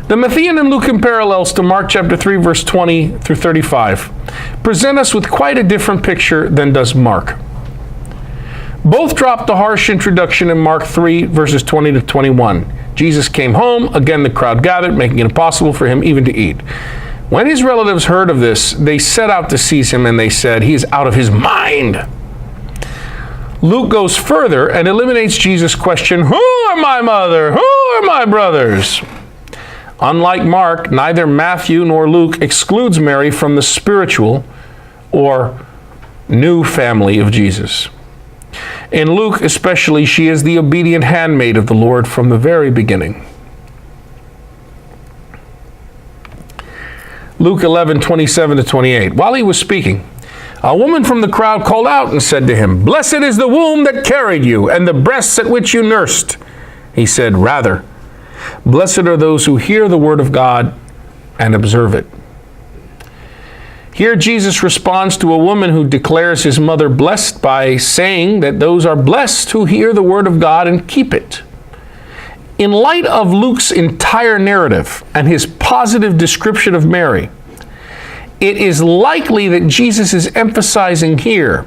The Matthean and Lucan parallels to Mark chapter 3, verse 20 through 35 present us with quite a different picture than does Mark. Both drop the harsh introduction in Mark 3, verses 20 to 21. Jesus came home. Again, the crowd gathered, making it impossible for him even to eat. When his relatives heard of this, they set out to seize him, and they said, "He is out of his mind." Luke goes further and eliminates Jesus' question, "Who are my mother? Who are my brothers?" Unlike Mark, neither Matthew nor Luke excludes Mary from the spiritual or new family of Jesus. In Luke especially, she is the obedient handmaid of the Lord from the very beginning. Luke 11, 27 to 28. While he was speaking, a woman from the crowd called out and said to him, "Blessed is the womb that carried you, and the breasts at which you nursed." He said, "Rather, blessed are those who hear the word of God and observe it." Here Jesus responds to a woman who declares his mother blessed by saying that those are blessed who hear the word of God and keep it. In light of Luke's entire narrative and his positive description of Mary, it is likely that Jesus is emphasizing here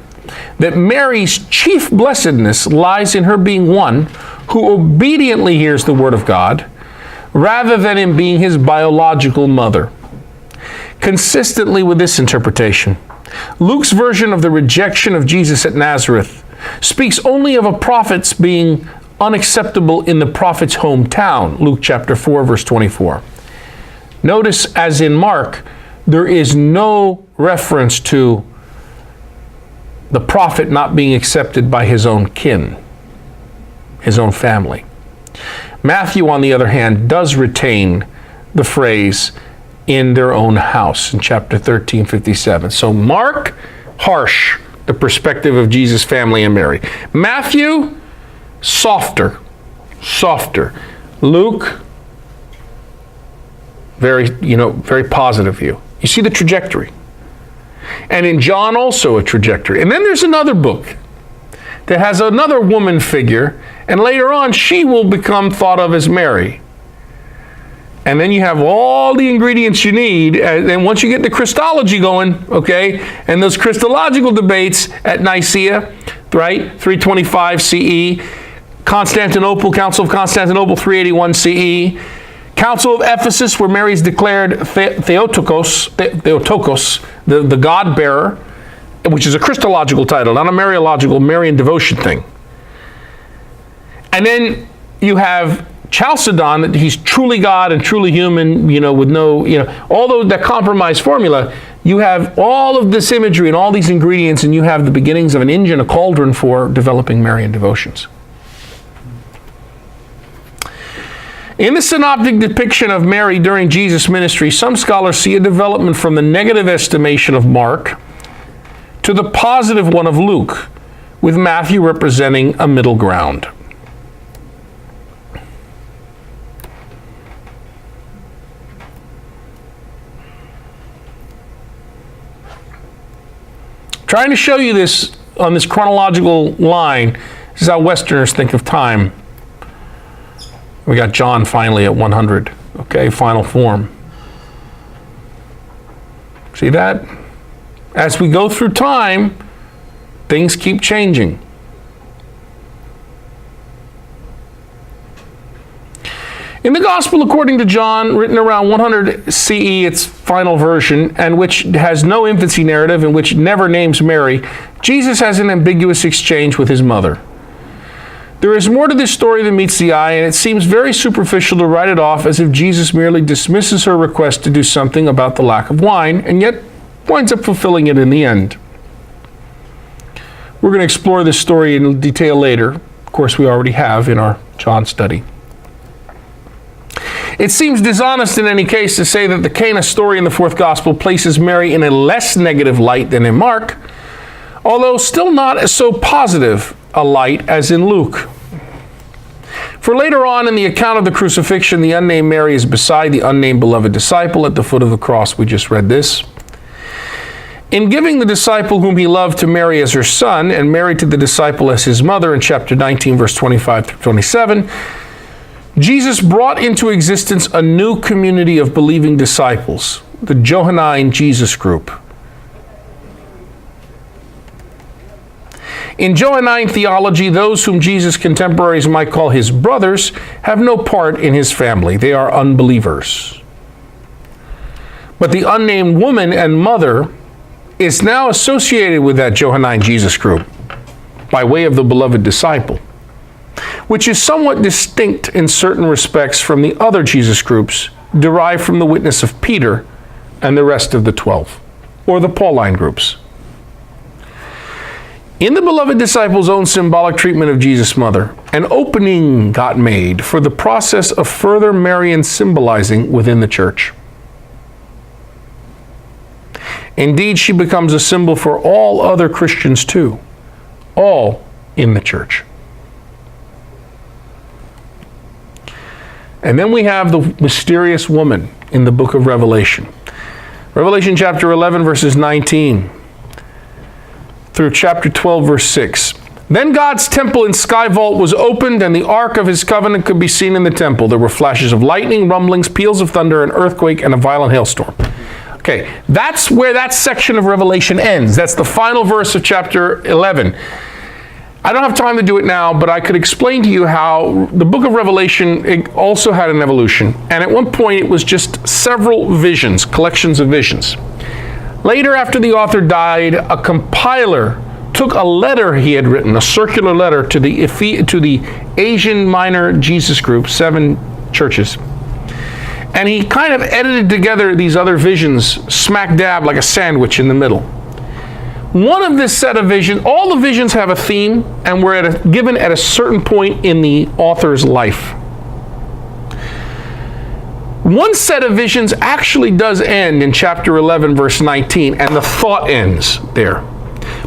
that Mary's chief blessedness lies in her being one who obediently hears the word of God, rather than in being his biological mother. Consistently with this interpretation, Luke's version of the rejection of Jesus at Nazareth speaks only of a prophet's being unacceptable in the prophet's hometown, Luke chapter 4, verse 24. Notice, as in Mark, there is no reference to the prophet not being accepted by his own kin, his own family. Matthew, on the other hand, does retain the phrase, "in their own house," in chapter 13, 57. So Mark, harsh, the perspective of Jesus' family and Mary. Matthew, softer. Luke, very positive view. You see the trajectory. And in John also a trajectory. And then there's another book that has another woman figure, and later on she will become thought of as Mary. And then you have all the ingredients you need, and once you get the Christology going, okay, and those Christological debates at Nicaea, right, 325 CE, Constantinople, Council of Constantinople, 381 CE, Council of Ephesus, where Mary's declared Theotokos, the God-bearer, which is a Christological title, not a Mariological, Marian devotion thing. And then you have Chalcedon, that he's truly God and truly human, with no, although that compromise formula, you have all of this imagery and all these ingredients, and you have the beginnings of an engine, a cauldron for developing Marian devotions. In the synoptic depiction of Mary during Jesus' ministry, some scholars see a development from the negative estimation of Mark to the positive one of Luke, with Matthew representing a middle ground. Trying to show you this on this chronological line. This is how Westerners think of time. We got John finally at 100, okay, final form. See that? As we go through time, things keep changing. In the Gospel according to John, written around 100 CE, its final version, and which has no infancy narrative and which never names Mary, Jesus has an ambiguous exchange with his mother. There is more to this story than meets the eye, and it seems very superficial to write it off as if Jesus merely dismisses her request to do something about the lack of wine, and yet winds up fulfilling it in the end. We're going to explore this story in detail later. Of course, we already have in our John study. It seems dishonest in any case to say that the Cana story in the fourth gospel places Mary in a less negative light than in Mark, although still not as so positive a light as in Luke. For later on in the account of the crucifixion, the unnamed Mary is beside the unnamed beloved disciple at the foot of the cross. We just read this. In giving the disciple whom he loved to Mary as her son, and Mary to the disciple as his mother in chapter 19, verse 25 through 27, Jesus brought into existence a new community of believing disciples, the Johannine Jesus group. In Johannine theology, those whom Jesus' contemporaries might call his brothers have no part in his family. They are unbelievers. But the unnamed woman and mother is now associated with that Johannine Jesus group by way of the beloved disciple, which is somewhat distinct in certain respects from the other Jesus groups derived from the witness of Peter and the rest of the 12, or the Pauline groups. In the beloved disciple's own symbolic treatment of Jesus' mother, an opening got made for the process of further Marian symbolizing within the church. Indeed, she becomes a symbol for all other Christians too, all in the church. And then we have the mysterious woman in the book of Revelation. Revelation chapter 11, verses 19 through chapter 12, verse 6. Then God's temple in sky vault was opened, and the ark of his covenant could be seen in the temple. There were flashes of lightning, rumblings, peals of thunder, an earthquake, and a violent hailstorm. Okay, that's where that section of Revelation ends. That's the final verse of chapter 11. I don't have time to do it now, but I could explain to you how the book of Revelation, it also had an evolution. And at one point, it was just several visions, collections of visions. Later, after the author died, a compiler took a letter he had written, a circular letter to the Asian Minor Jesus group, 7 churches. And he kind of edited together these other visions, smack dab like a sandwich in the middle. One of this set of visions, all the visions have a theme, and were given at a certain point in the author's life. One set of visions actually does end in chapter 11, verse 19, and the thought ends there.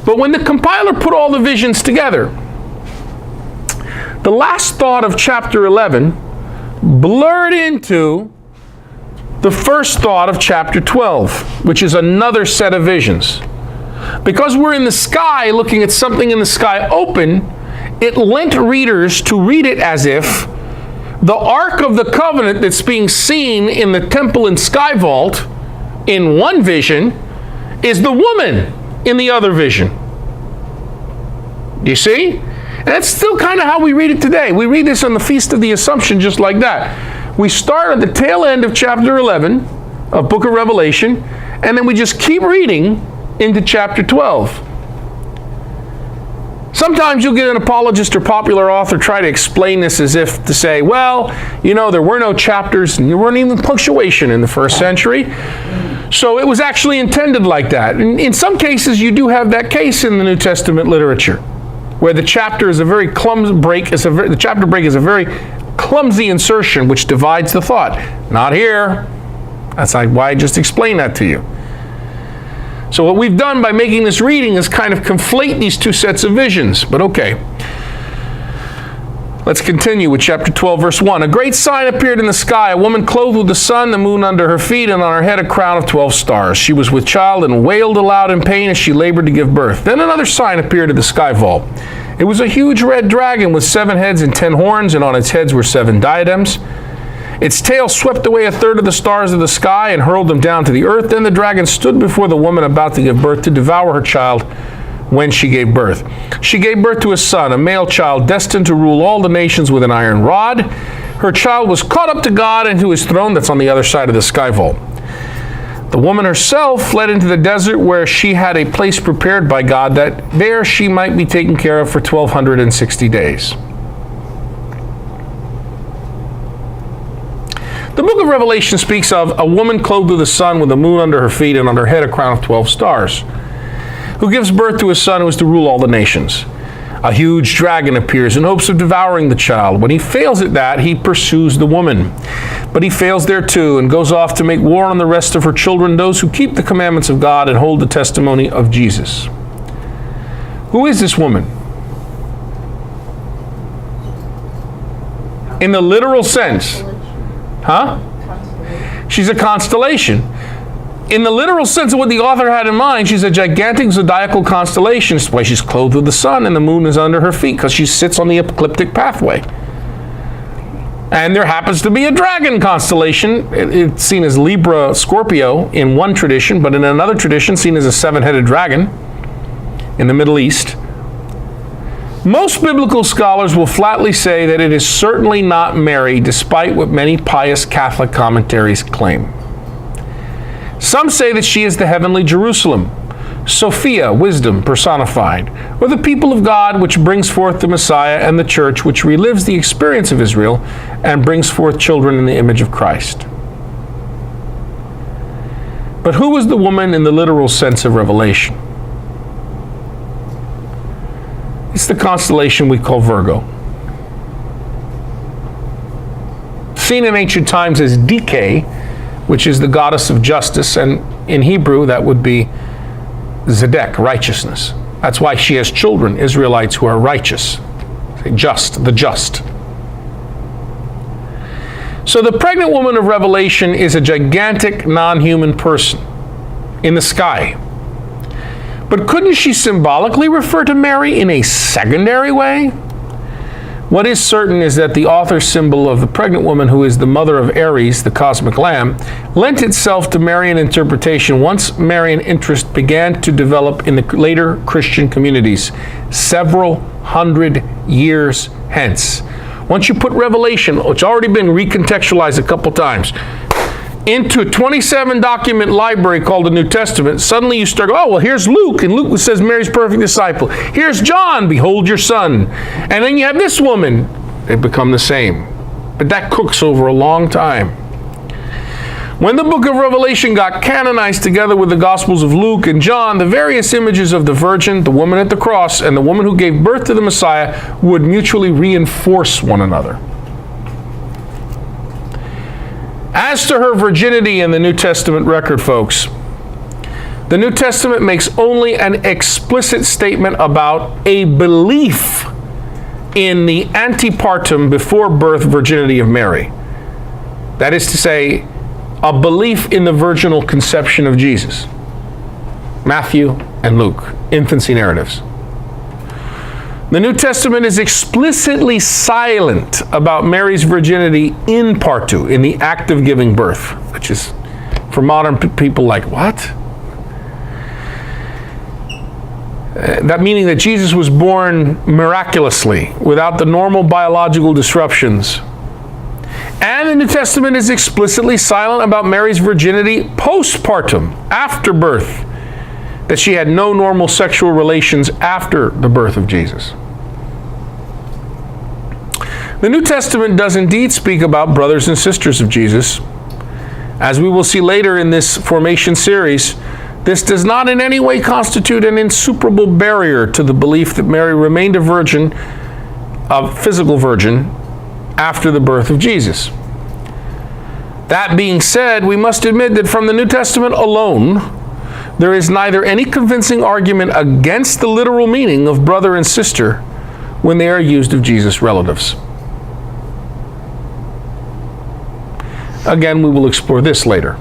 But when the compiler put all the visions together, the last thought of chapter 11 blurred into the first thought of chapter 12, which is another set of visions. Because we're in the sky looking at something in the sky open, it lent readers to read it as if the Ark of the Covenant that's being seen in the temple and sky vault in one vision is the woman in the other vision. Do you see? And that's still kind of how we read it today. We read this on the Feast of the Assumption just like that. We start at the tail end of chapter 11 of Book of Revelation, and then we just keep reading into chapter 12. Sometimes you'll get an apologist or popular author try to explain this as if to say, well, you know, there were no chapters and there weren't even punctuation in the first century. So it was actually intended like that. And in some cases, you do have that case in the New Testament literature, where the chapter is a very clumsy break. The chapter break is a very clumsy insertion which divides the thought. Not here. That's why I just explained that to you. So what we've done by making this reading is kind of conflate these two sets of visions. But okay. Let's continue with chapter 12, verse 1. A great sign appeared in the sky, a woman clothed with the sun, the moon under her feet, and on her head a crown of 12 stars. She was with child and wailed aloud in pain as she labored to give birth. Then another sign appeared in the sky vault. It was a huge red dragon with 7 heads and 10 horns, and on its heads were 7 diadems. Its tail swept away a third of the stars of the sky and hurled them down to the earth. Then the dragon stood before the woman about to give birth to devour her child when she gave birth. She gave birth to a son, a male child, destined to rule all the nations with an iron rod. Her child was caught up to God and to his throne that's on the other side of the sky vault. The woman herself fled into the desert where she had a place prepared by God that there she might be taken care of for 1,260 days. The book of Revelation speaks of a woman clothed with the sun, with the moon under her feet, and on her head a crown of 12 stars, who gives birth to a son who is to rule all the nations. A huge dragon appears in hopes of devouring the child. When he fails at that, he pursues the woman. But he fails there too, and goes off to make war on the rest of her children, those who keep the commandments of God and hold the testimony of Jesus. Who is this woman? In the literal sense. Huh? She's a constellation. In the literal sense of what the author had in mind, she's a gigantic zodiacal constellation. That's why she's clothed with the sun and the moon is under her feet, because she sits on the ecliptic pathway. And there happens to be a dragon constellation. It's seen as Libra Scorpio in one tradition, but in another tradition seen as a seven-headed dragon in the Middle East. Most biblical scholars will flatly say that it is certainly not Mary, despite what many pious Catholic commentaries claim. Some say that she is the heavenly Jerusalem, Sophia, wisdom personified, or the people of God, which brings forth the Messiah, and the church, which relives the experience of Israel and brings forth children in the image of Christ. But who was the woman in the literal sense of Revelation? It's the constellation we call Virgo. Seen in ancient times as Dike, which is the goddess of justice, and in Hebrew that would be Zedek, righteousness. That's why she has children, Israelites who are righteous, just, the just. So the pregnant woman of Revelation is a gigantic non-human person in the sky. But couldn't she symbolically refer to Mary in a secondary way? What is certain is that the author's symbol of the pregnant woman, who is the mother of Aries, the cosmic lamb, lent itself to Marian interpretation once Marian interest began to develop in the later Christian communities, several hundred years hence. Once you put Revelation, it's already been recontextualized a couple times, into a 27-document library called the New Testament, suddenly you start, oh, well, here's Luke, and Luke says Mary's perfect disciple. Here's John, behold your son. And then you have this woman. They become the same. But that cooks over a long time. When the book of Revelation got canonized together with the Gospels of Luke and John, the various images of the Virgin, the woman at the cross, and the woman who gave birth to the Messiah would mutually reinforce one another. As to her virginity in the New Testament record, folks, the New Testament makes only an explicit statement about a belief in the antepartum, before birth, virginity of Mary. That is to say, a belief in the virginal conception of Jesus. Matthew and Luke, infancy narratives. The New Testament is explicitly silent about Mary's virginity in partu, in the act of giving birth, which is, for modern people, like, what? That meaning that Jesus was born miraculously, without the normal biological disruptions. And the New Testament is explicitly silent about Mary's virginity postpartum, after birth, that she had no normal sexual relations after the birth of Jesus. The New Testament does indeed speak about brothers and sisters of Jesus. As we will see later in this formation series, this does not in any way constitute an insuperable barrier to the belief that Mary remained a virgin, a physical virgin, after the birth of Jesus. That being said, we must admit that from the New Testament alone, there is neither any convincing argument against the literal meaning of brother and sister when they are used of Jesus' relatives. Again, we will explore this later.